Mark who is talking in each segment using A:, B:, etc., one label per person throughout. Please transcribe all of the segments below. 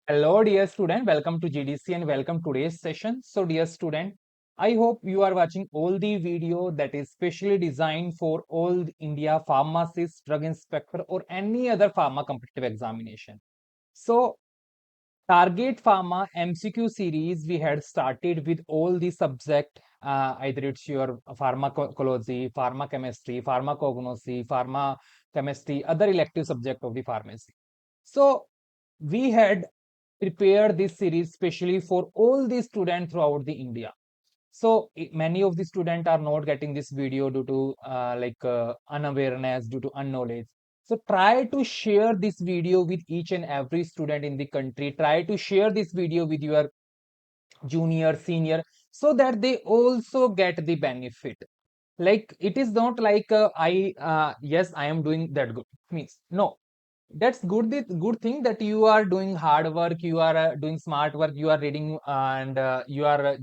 A: Hello, dear student. Welcome to GDC and welcome to today's session. So, dear student, I hope you are watching all the video that is specially designed for all India pharmacist, drug inspector, or any other pharma competitive examination. So, Target Pharma MCQ series we had started with all the subject. Either it's your pharmacology, pharmacochemistry, pharmacognosy, pharma chemistry, other elective subject of the pharmacy. So we had prepared this series specially for all the students throughout the India. So many of the students are not getting this video due to unawareness, due to unknowledge. So try to share this video with each and every student in the country. Try to share this video with your junior, senior, so that they also get the benefit. Like it is not like yes, I am doing that good. Means no, that's good. The good thing that you are doing hard work, you are doing smart work, you are reading and you are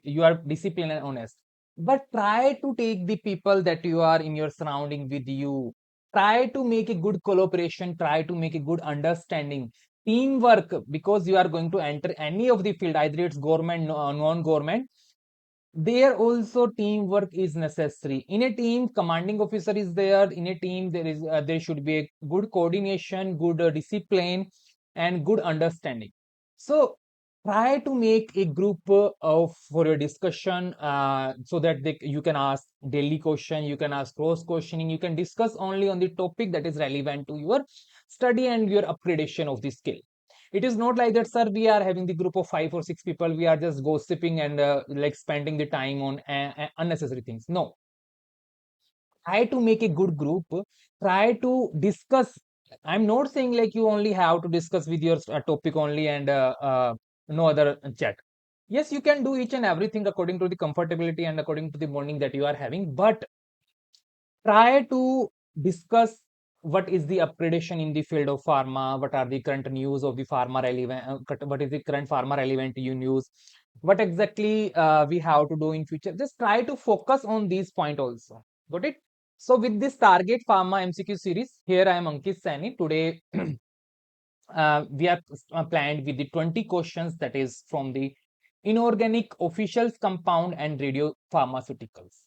A: you are disciplined and honest. But try to take the people that you are in your surrounding with you. Try to make a good collaboration. Try to make a good understanding. Teamwork, because you are going to enter any of the field, either it's government, non-government. There also teamwork is necessary. In a team, commanding officer is there. In a team, there should be a good coordination, good discipline, and good understanding. So try to make a group of for a discussion, so that you can ask daily question, you can ask cross questioning, you can discuss only on the topic that is relevant to your study and your upgradation of the skill. It is not like that, sir, we are having the group of 5 or 6 people, we are just gossiping and like spending the time on unnecessary things. No, try to make a good group, try to discuss. I'm not saying like you only have to discuss with your topic only and no other chat. Yes, you can do each and everything according to the comfortability and according to the bonding that you are having, but try to discuss what is the upgradation in the field of pharma, what are the current news of the pharma relevant, what is the current pharma relevant news, what exactly we have to do in future. Just try to focus on these point also. Got it? So with this Target Pharma MCQ series, here I am Ankit Saini. Today we are planned with the 20 questions that is from the inorganic officials compound and radiopharmaceuticals.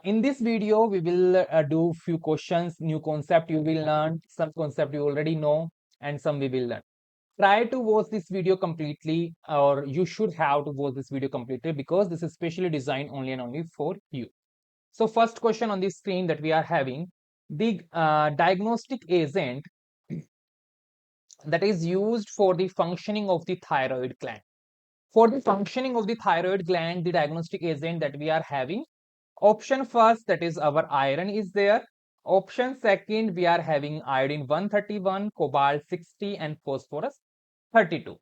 A: In this video, we will do few questions, new concept you will learn, some concept you already know, and some we will learn. Try to watch this video completely, or you should have to watch this video completely, because this is specially designed only and only for you. So first question on the screen that we are having, the diagnostic agent that is used for the functioning of the thyroid gland. For the functioning of the thyroid gland, the diagnostic agent that we are having, option first, that is our iron is there. Option second, we are having iodine 131, cobalt 60, and phosphorus 32.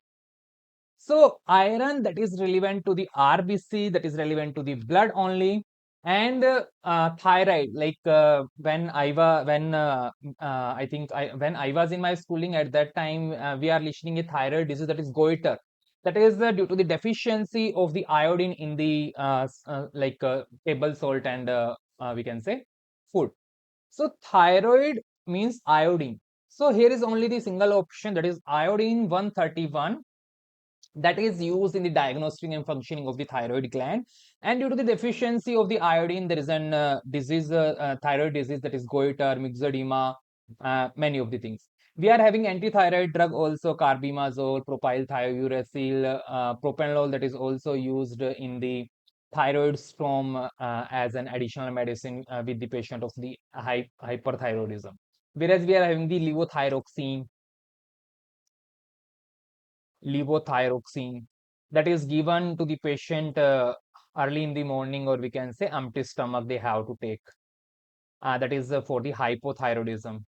A: So iron, that is relevant to the RBC, that is relevant to the blood only, and thyroid. Like when I think when I was in my schooling at that time, we are listening a thyroid disease, that is goiter. That is due to the deficiency of the iodine in the table salt and we can say food. So thyroid means iodine. So here is only the single option, that is iodine 131, that is used in the diagnostic and functioning of the thyroid gland. And due to the deficiency of the iodine, there is an disease, thyroid disease, that is goiter, myxedema, many of the things. We are having anti-thyroid drug also, carbimazole, propylthiouracil, propranolol, that is also used in the thyroid storm as an additional medicine with the patient of the hyperthyroidism. Whereas we are having the levothyroxine, that is given to the patient early in the morning, or we can say empty stomach they have to take. That is for the hypothyroidism.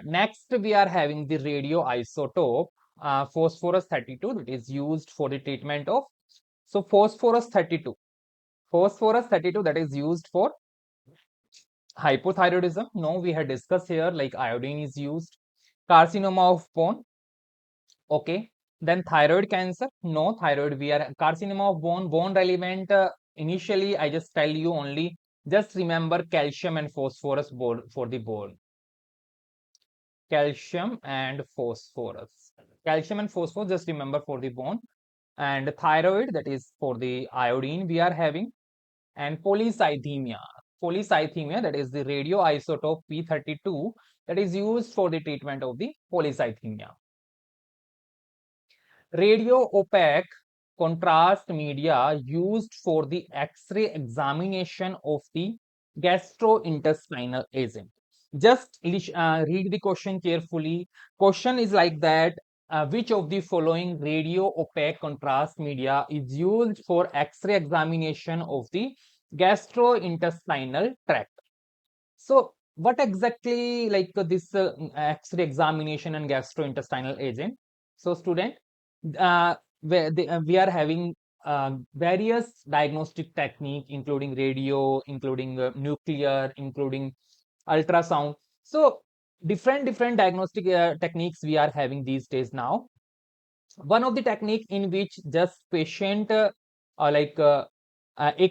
A: Next, we are having the radioisotope phosphorus 32, that is used for the treatment of, so phosphorus 32, that is used for hypothyroidism. No, we had discussed here, like iodine is used. Carcinoma of bone, okay. Then thyroid cancer, no, thyroid, we are carcinoma of bone relevant. Initially, I just tell you only, just remember calcium and phosphorus for the bone. calcium and phosphorus. Calcium and phosphorus, just remember, for the bone. And thyroid, that is for the iodine we are having. And polycythemia. Polycythemia, that is the radioisotope P32, that is used for the treatment of the polycythemia. Radio opaque contrast media used for the X-ray examination of the gastrointestinal agent. Just read the question carefully. Question is like that: which of the following radio opaque contrast media is used for X-ray examination of the gastrointestinal tract? So what exactly like this X-ray examination and gastrointestinal agent? So student, we are having various diagnostic technique, including radio, including nuclear, including ultrasound. So different diagnostic techniques we are having these days now. One of the technique in which just patient like a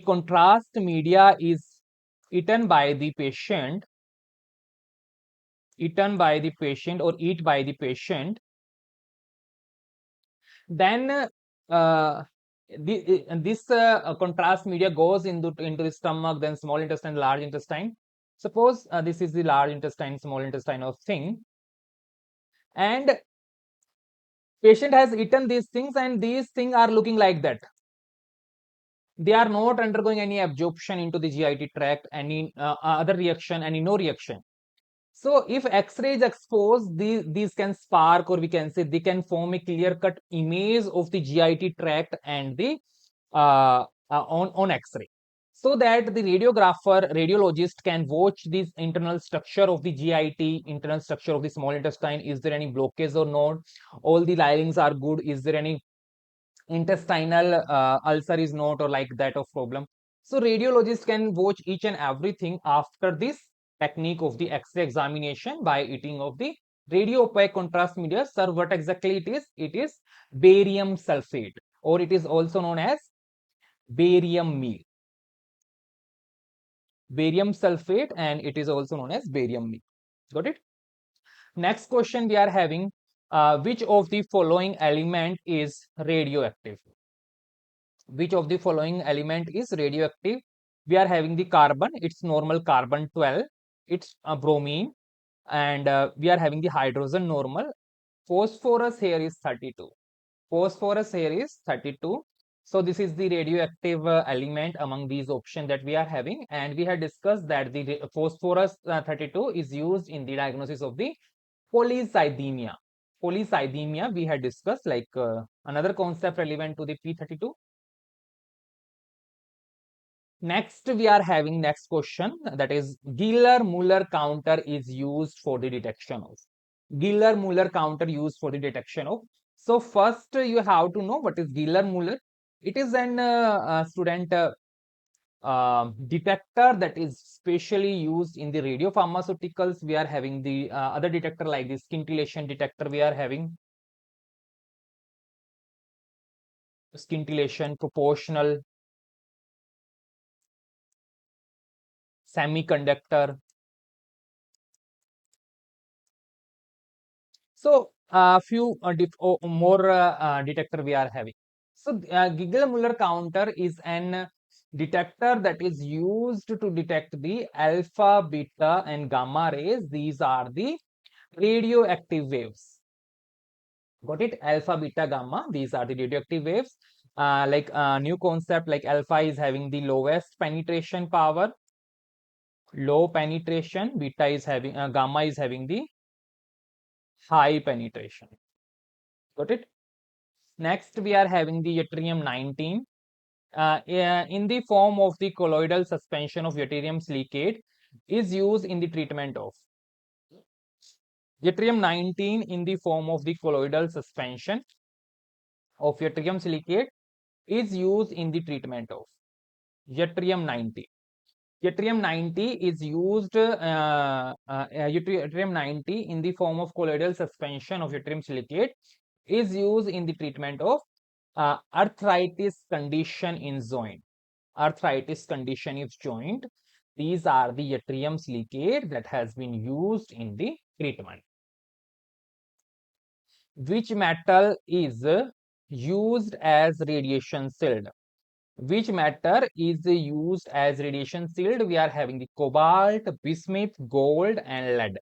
A: contrast media is eaten by the patient, or eat by the patient, then this contrast media goes into the stomach, then small intestine, large intestine. Suppose this is the large intestine, small intestine of thing, and patient has eaten these things, and these things are looking like that. They are not undergoing any absorption into the GIT tract, any other reaction, any no reaction. So if X-ray is exposed, these can spark, or we can say they can form a clear-cut image of the GIT tract and the on X-ray, so that the radiologist can watch this internal structure of the GIT, internal structure of the small intestine. Is there any blockage or not? All the linings are good. Is there any intestinal ulcer is not, or like that of problem? So radiologist can watch each and everything after this technique of the X-ray examination by eating of the radio opaque contrast media. Sir, what exactly it is? It is barium sulfate, or it is also known as barium meal. Barium sulfate, and it is also known as barium meal. Got it? Next question we are having, which of the following element is radioactive? Which of the following element is radioactive? We are having the carbon, it's normal carbon 12, it's bromine, and we are having the hydrogen normal. Phosphorus here is 32. Phosphorus here is 32. So this is the radioactive element among these options that we are having, and we had discussed that the phosphorus 32 is used in the diagnosis of the polycythemia. Polycythemia we had discussed, like another concept relevant to the P32. Next, we are having next question, that is Giller-Muller counter is used for the detection of. Giller-Muller counter used for the detection of. So first you have to know what is Giller-Muller. It is an student detector that is specially used in the radiopharmaceuticals. We are having the other detector like the scintillation detector. We are having scintillation, proportional, semiconductor. So a few more detector we are having. So Gigler-Muller counter is an detector that is used to detect the alpha, beta, and gamma rays. These are the radioactive waves. Got it? Alpha, beta, gamma. These are the radioactive waves. Like new concept, like alpha is having the lowest penetration power, low penetration. Beta is having gamma is having the high penetration. Got it? Next, we are having the yttrium-19 in the form of the colloidal suspension of yttrium silicate is used in the treatment of. Yttrium-19 in the form of the colloidal suspension of yttrium silicate is used in the treatment of yttrium-90. Yttrium-90 is used, yttrium-90 in the form of colloidal suspension of yttrium silicate is used in the treatment of arthritis condition in joint. Arthritis condition is joint. These are the yttrium silicate that has been used in the treatment. Which metal is used as radiation shield? Which matter is used as radiation shield? We are having the cobalt, bismuth, gold, and lead.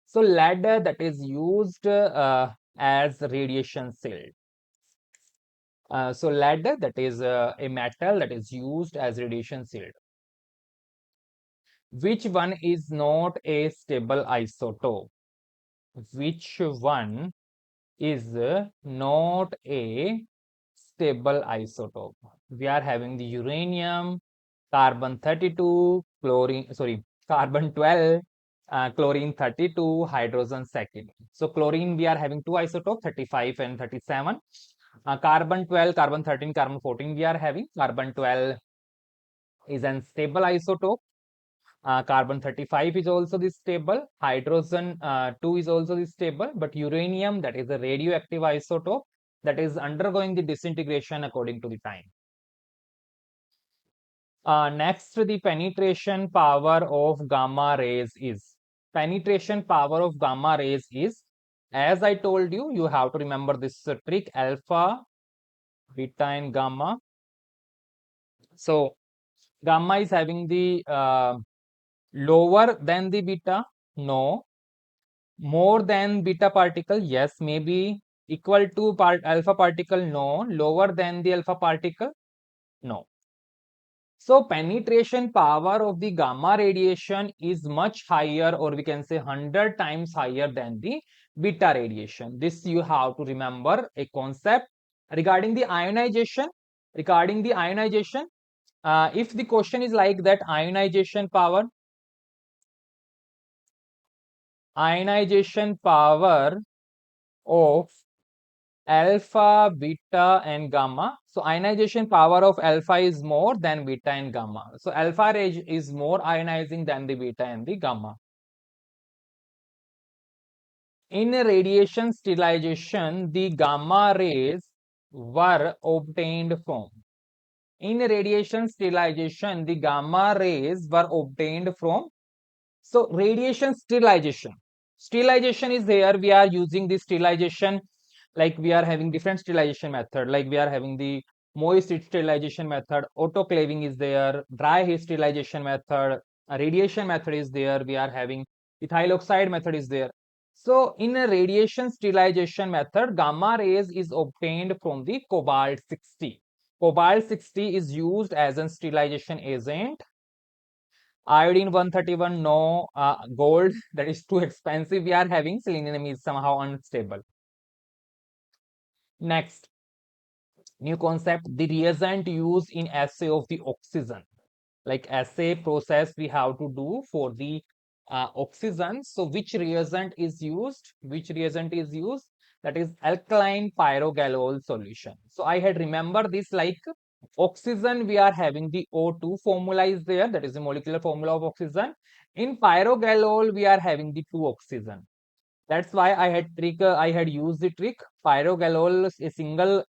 A: So lead that is used as radiation shield. So lead that is a metal that is used as radiation shield. Which one is not a stable isotope? Which one is not a stable isotope? We are having the uranium, carbon 32, carbon 12, chlorine 32, hydrogen second. So chlorine we are having two isotopes, 35 and 37. Carbon 12, carbon 13, carbon 14 we are having. Carbon 12 is an stable isotope. Carbon 35 is also this stable. Hydrogen 2 is also this stable. But uranium, that is a radioactive isotope, that is undergoing the disintegration according to the time. Next, the penetration power of gamma rays is. Penetration power of gamma rays is, as I told you, you have to remember this trick, alpha, beta, and gamma. So, gamma is having the lower than the beta? No. More than beta particle? Yes. Maybe equal to alpha particle? No. Lower than the alpha particle? No. So penetration power of the gamma radiation is much higher, or we can say 100 times higher than the beta radiation. This you have to remember a concept regarding the ionization. Regarding the ionization, if the question is like that, ionization power of alpha, beta, and gamma. So ionization power of alpha is more than beta and gamma. So alpha ray is more ionizing than the beta and the gamma. In radiation sterilization, the gamma rays were obtained from. In radiation sterilization, the gamma rays were obtained from. So radiation sterilization. Sterilization is there. We are using the sterilization, like we are having different sterilization method, like we are having the moist heat sterilization method, autoclaving is there, dry heat sterilization method, a radiation method is there, we are having ethyl oxide method is there. So in a radiation sterilization method, gamma rays is obtained from the cobalt 60. Cobalt 60 is used as a sterilization agent. Iodine 131, no. Gold, that is too expensive. We are having selenium is somehow unstable. Next, new concept, the reagent used in assay of the oxygen. Like assay process we have to do for the oxygen. So which reagent is used? Which reagent is used? That is alkaline pyrogallol solution. So I had remembered this, like oxygen we are having the O2 formula is there, that is the molecular formula of oxygen. In pyrogallol we are having the 2 oxygen. That's why I had used the trick. Pyrogallol, a single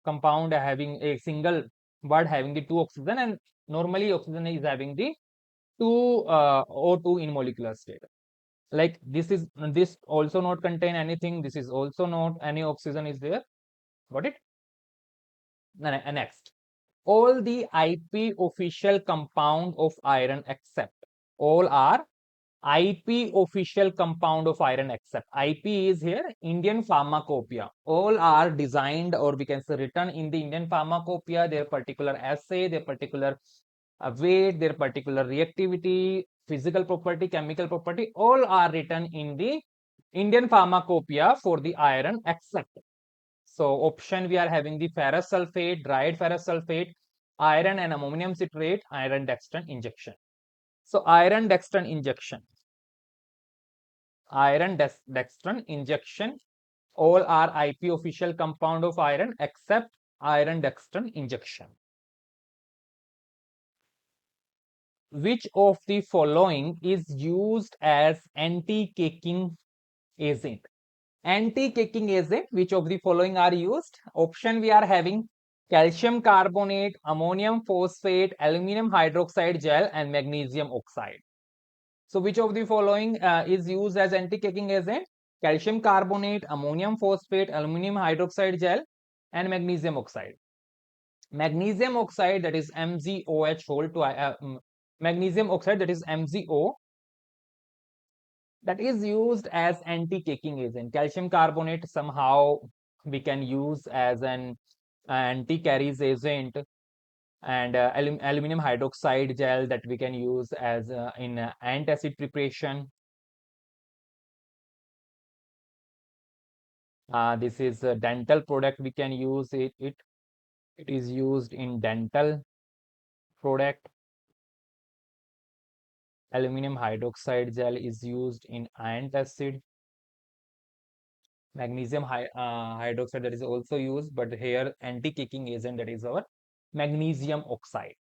A: compound having a single word having the 2 oxygen, and normally oxygen is having the 2 O2 in molecular state. Like this also not contain anything. This is also not any oxygen is there. Got it? Next, all the IP official compound of iron except, all are IP official compound of iron except. IP is here Indian Pharmacopoeia. All are designed, or we can say written in the Indian Pharmacopoeia. Their particular assay, their particular weight, their particular reactivity, physical property, chemical property, all are written in the Indian Pharmacopoeia for the iron except. So option we are having the ferrous sulfate, dried ferrous sulfate, iron and ammonium citrate, iron dextran injection. So iron dextran injection. Iron dextran injection, all are IP official compound of iron except iron dextran injection. Which of the following is used as anti-caking agent? Anti-caking agent, which of the following are used? Option we are having calcium carbonate, ammonium phosphate, aluminum hydroxide gel, and magnesium oxide. So which of the following is used as anti-caking agent? calcium carbonate, ammonium phosphate, aluminum hydroxide gel, and magnesium oxide. Magnesium oxide, that is MgOH whole to magnesium oxide, that is MgO, that is used as anti-caking agent. Calcium carbonate somehow we can use as an anti-caries agent, and aluminum hydroxide gel that we can use as in antacid preparation. This is a dental product, we can use it is used in dental product. Aluminum hydroxide gel is used in antacid. Magnesium hydroxide, that is also used, but here anti-caking agent, that is our magnesium oxide.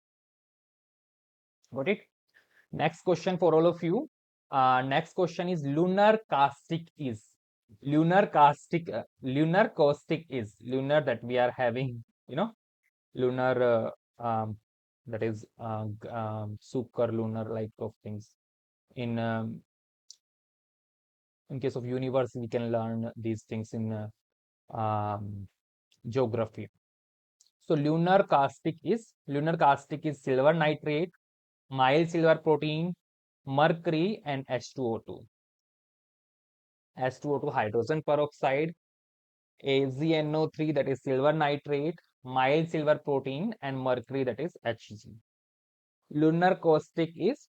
A: Got it? Next question for all of you. Next question is lunar caustic is. Lunar caustic is lunar, that we are having, lunar that is super lunar like of things. In case of universe, we can learn these things in geography. So lunar caustic is silver nitrate, mild silver protein, mercury, and H2O2. H2O2 hydrogen peroxide, AgNO3, that is silver nitrate, mild silver protein, and mercury, that is Hg. Lunar caustic is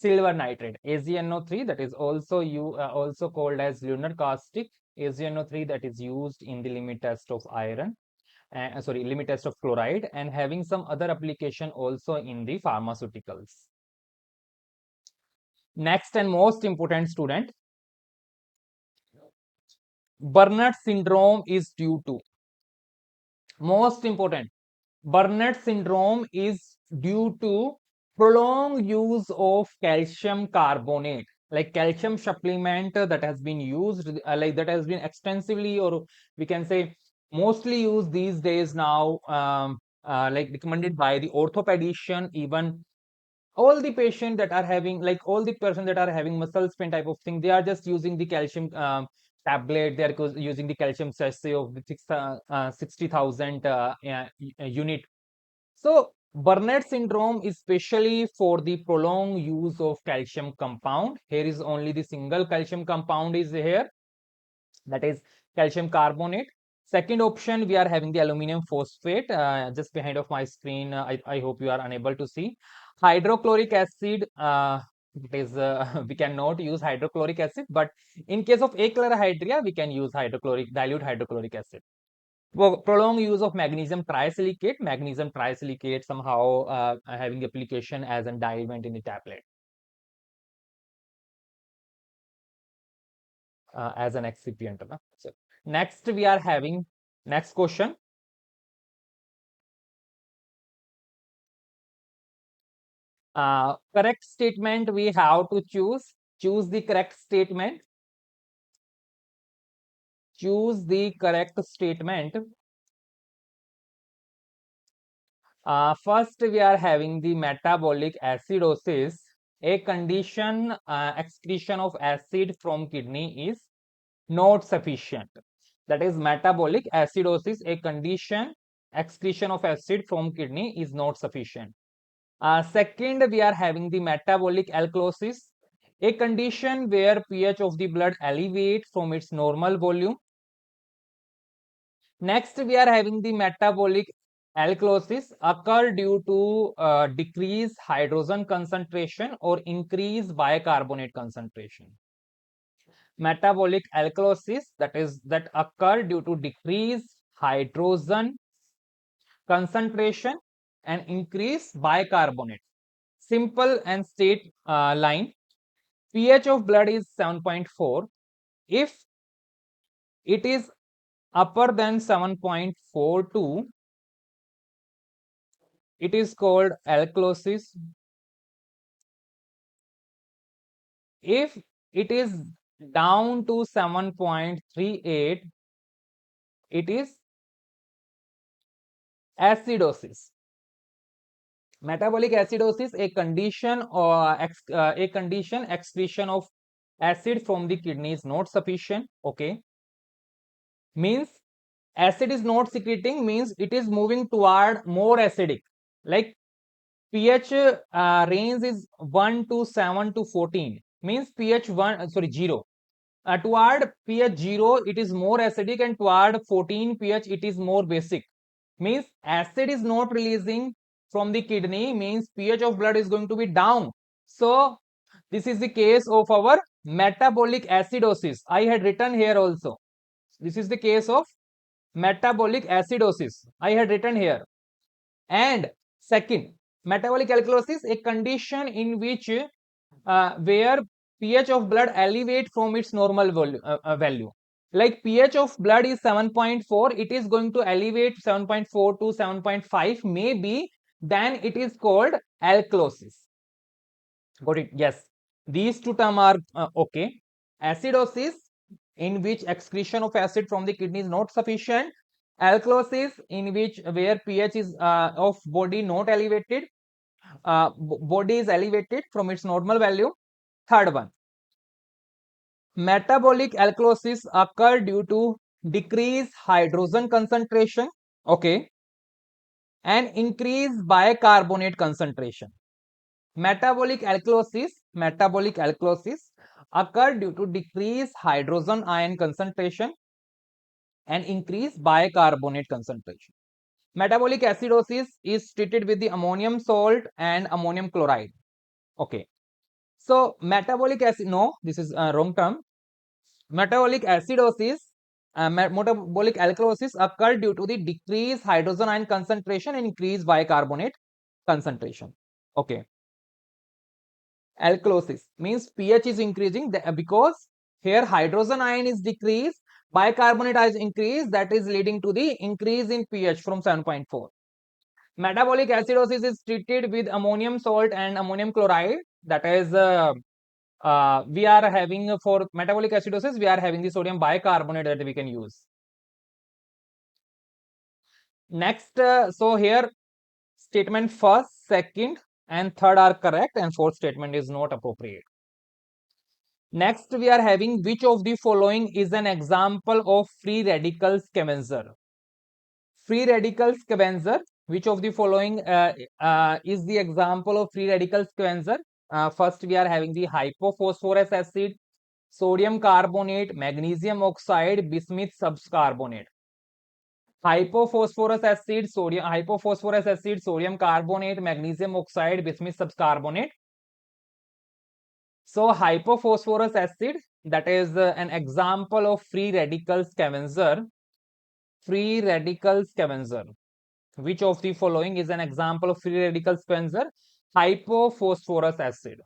A: silver nitrate, AgNO3, that is also called as lunar caustic. AgNO3 that is used in the limit test of iron, limit test of chloride, and having some other application also in the pharmaceuticals. Next and most important, student, Burnout syndrome is due to, most important, Burnout syndrome is due to prolonged use of calcium carbonate, like calcium supplement that has been used, that has been extensively, or we can say mostly used these days now, like recommended by the orthopedician. Even all the patient that are having, like all the person that are having muscle pain type of thing, they are just using the calcium tablet. They are using the calcium sachet of 60,000 unit. So Burnout syndrome is especially for the prolonged use of calcium compound. Here is only the single calcium compound is here, that is calcium carbonate. Second option, we are having the aluminum phosphate, just behind of my screen. I hope you are unable to see. Hydrochloric acid, we cannot use hydrochloric acid, but in case of achlorohydria, we can use dilute hydrochloric acid. Prolonged use of magnesium trisilicate. Magnesium trisilicate somehow having application as a diluent in the tablet, as an excipient. So next we are having next question. Correct statement we have to choose. Choose the correct statement. Choose the correct statement. First, we are having the metabolic acidosis. A condition, excretion of acid from kidney is not sufficient. That is metabolic acidosis, a condition, excretion of acid from kidney is not sufficient. Second, we are having the metabolic alkalosis, a condition where pH of the blood elevates from its normal volume. Next, we are having the metabolic alkalosis occur due to decreased hydrogen concentration or increased bicarbonate concentration. Metabolic alkalosis, that occur due to decreased hydrogen concentration and increased bicarbonate. Simple and straight line. pH of blood is 7.4. If it is upper than 7.42, it is called alkalosis. If it is down to 7.38, it is acidosis. Metabolic acidosis, a condition excretion of acid from the kidney is not sufficient. Okay, means acid is not secreting, means it is moving toward more acidic. Like pH range is 1 to 7 to 14, means pH 1 sorry 0. Toward pH 0 it is more acidic, and toward 14 pH it is more basic. Means acid is not releasing from the kidney, means pH of blood is going to be down. So this is the case of our metabolic acidosis. I had written here also. This is the case of metabolic acidosis. I had written here. And second, metabolic alkalosis, a condition in which where pH of blood elevate from its normal value. Like pH of blood is 7.4, it is going to elevate 7.4 to 7.5 maybe, then it is called alkalosis. Got it? Yes. These two terms are okay. Acidosis, in which excretion of acid from the kidney is not sufficient. Alkalosis, in which where pH is of body not elevated, body is elevated from its normal value. Third one, metabolic alkalosis occur due to decreased hydrogen concentration, okay, and increased bicarbonate concentration. Metabolic alkalosis occur due to decreased hydrogen ion concentration and increased bicarbonate concentration. Metabolic acidosis is treated with the ammonium salt and ammonium chloride. Okay. So metabolic acid, no, this is wrong term. Metabolic acidosis, metabolic alkalosis occur due to the decreased hydrogen ion concentration and increased bicarbonate concentration. Okay. Alkalosis means pH is increasing because here hydrogen ion is decreased, bicarbonate is increased, that is leading to the increase in pH from 7.4. Metabolic acidosis is treated with ammonium salt and ammonium chloride, that is we are having for metabolic acidosis, we are having the sodium bicarbonate that we can use. Next, so here statement first, second and third are correct, and fourth statement is not appropriate. Next, we are having which of the following is an example of free radical scavenger. Free radical scavenger, which of the following is the example of free radical scavenger? First, we are having the hypophosphorus acid, sodium carbonate, magnesium oxide, bismuth subcarbonate. Hypophosphorus acid, sodium carbonate, magnesium oxide, bismuth subcarbonate. So hypophosphorus acid, that is an example of free radical scavenger. Free radical scavenger. Which of the following is an example of free radical scavenger? Hypophosphorus acid.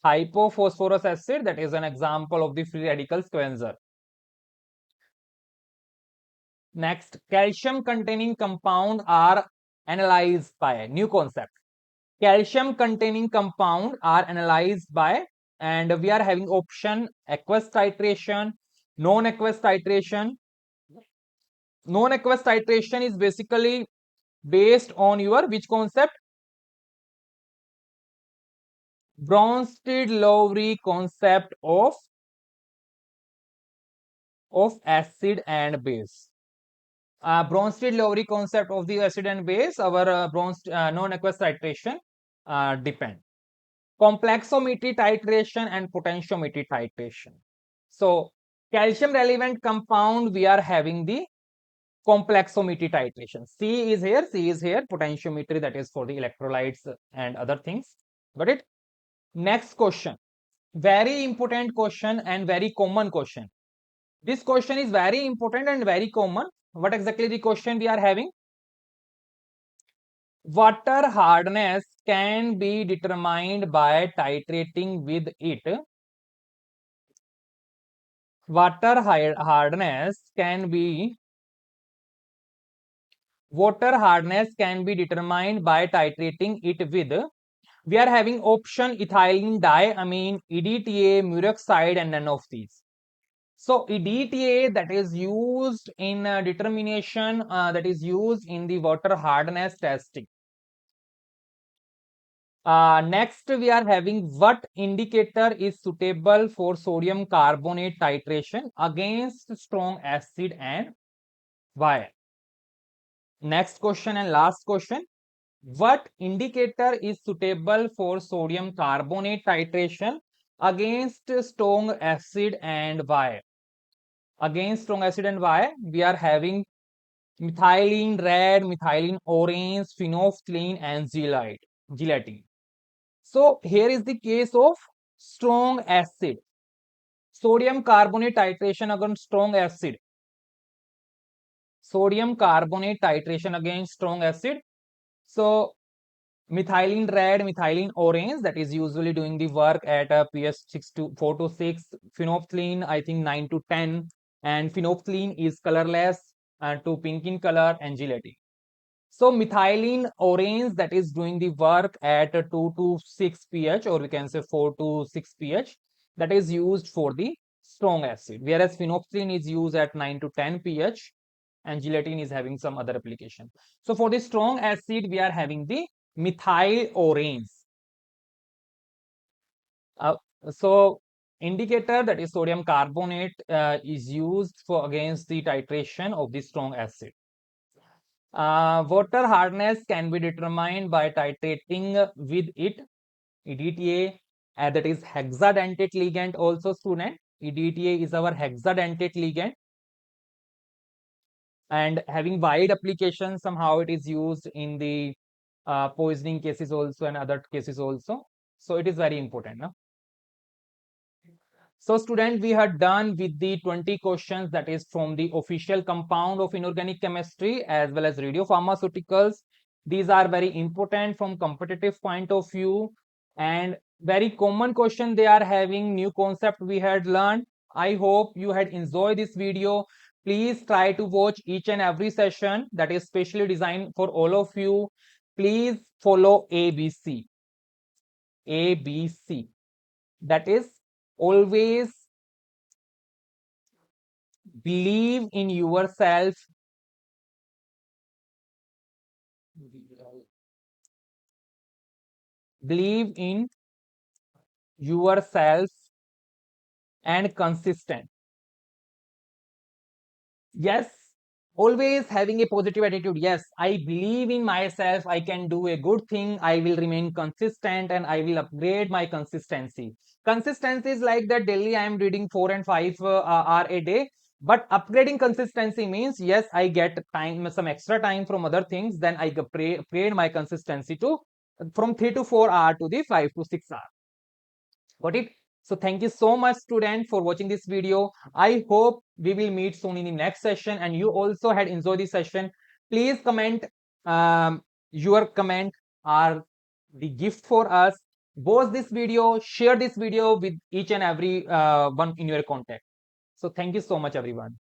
A: Hypophosphorus acid, that is an example of the free radical scavenger. Next, calcium containing compound are analyzed by, new concept. Calcium containing compound are analyzed by, and we are having option aqueous titration, non-aqueous titration. Non-aqueous titration is basically based on your which concept? Bronsted-Lowry concept of acid and base. Bronsted-Lowry concept of the acid and base, our non-aqueous titration depend. Complexometry titration and potentiometry titration. So calcium relevant compound, we are having the complexometry titration. C is here, potentiometry, that is for the electrolytes and other things. Got it? Next question, very important question and very common question. This question is very important and very common. What exactly the question we are having? Water hardness can be determined by titrating with it. Water hardness can be determined by titrating it with. We are having option ethylene diamine, EDTA, muroxide, and none of these. So EDTA, that is used in determination, that is used in the water hardness testing. Next, we are having what indicator is suitable for sodium carbonate titration against strong acid and why? Next question and last question. What indicator is suitable for sodium carbonate titration against strong acid and why? Against strong acid and why? We are having methylene red, methylene orange, phenolphthalein, and gelatin. So here is the case of strong acid. Sodium carbonate titration against strong acid. Sodium carbonate titration against strong acid. So methylene red, methylene orange, that is usually doing the work at a pH 4 to 6. Phenolphthalein, I think 9 to 10. And phenolphthalein is colorless to pink in color, and gelatin. So methylene orange, that is doing the work at a 2 to 6 pH, or we can say 4 to 6 pH, that is used for the strong acid, whereas phenolphthalein is used at 9 to 10 pH, and gelatin is having some other application. So for the strong acid, we are having the methyl orange. So indicator, that is sodium carbonate, is used for against the titration of the strong acid. Water hardness can be determined by titrating with it, EDTA, that is hexadentate ligand also, student. EDTA is our hexadentate ligand, and having wide application. Somehow it is used in the poisoning cases also and other cases also. So it is very important. No? So student, we have done with the 20 questions, that is from the official compound of inorganic chemistry as well as radiopharmaceuticals. These are very important from competitive point of view, and very common question they are having, new concept we had learned. I hope you had enjoyed this video. Please try to watch each and every session, that is specially designed for all of you. Please follow ABC. ABC. That is, always believe in yourself. Believe in yourself and consistent. Yes, always having a positive attitude. Yes, I believe in myself. I can do a good thing. I will remain consistent and I will upgrade my consistency. Consistency is like that daily I am reading 4 and 5 hours a day. But upgrading consistency means, yes, I get time, some extra time from other things. Then I upgrade my consistency to from 3 to 4 hours to the 5 to 6 hours. Got it? So thank you so much, student, for watching this video. I hope we will meet soon in the next session, and you also had enjoyed this session. Please comment. Your comment are the gift for us. Watch this video, share this video with each and every one in your contact. So thank you so much, everyone.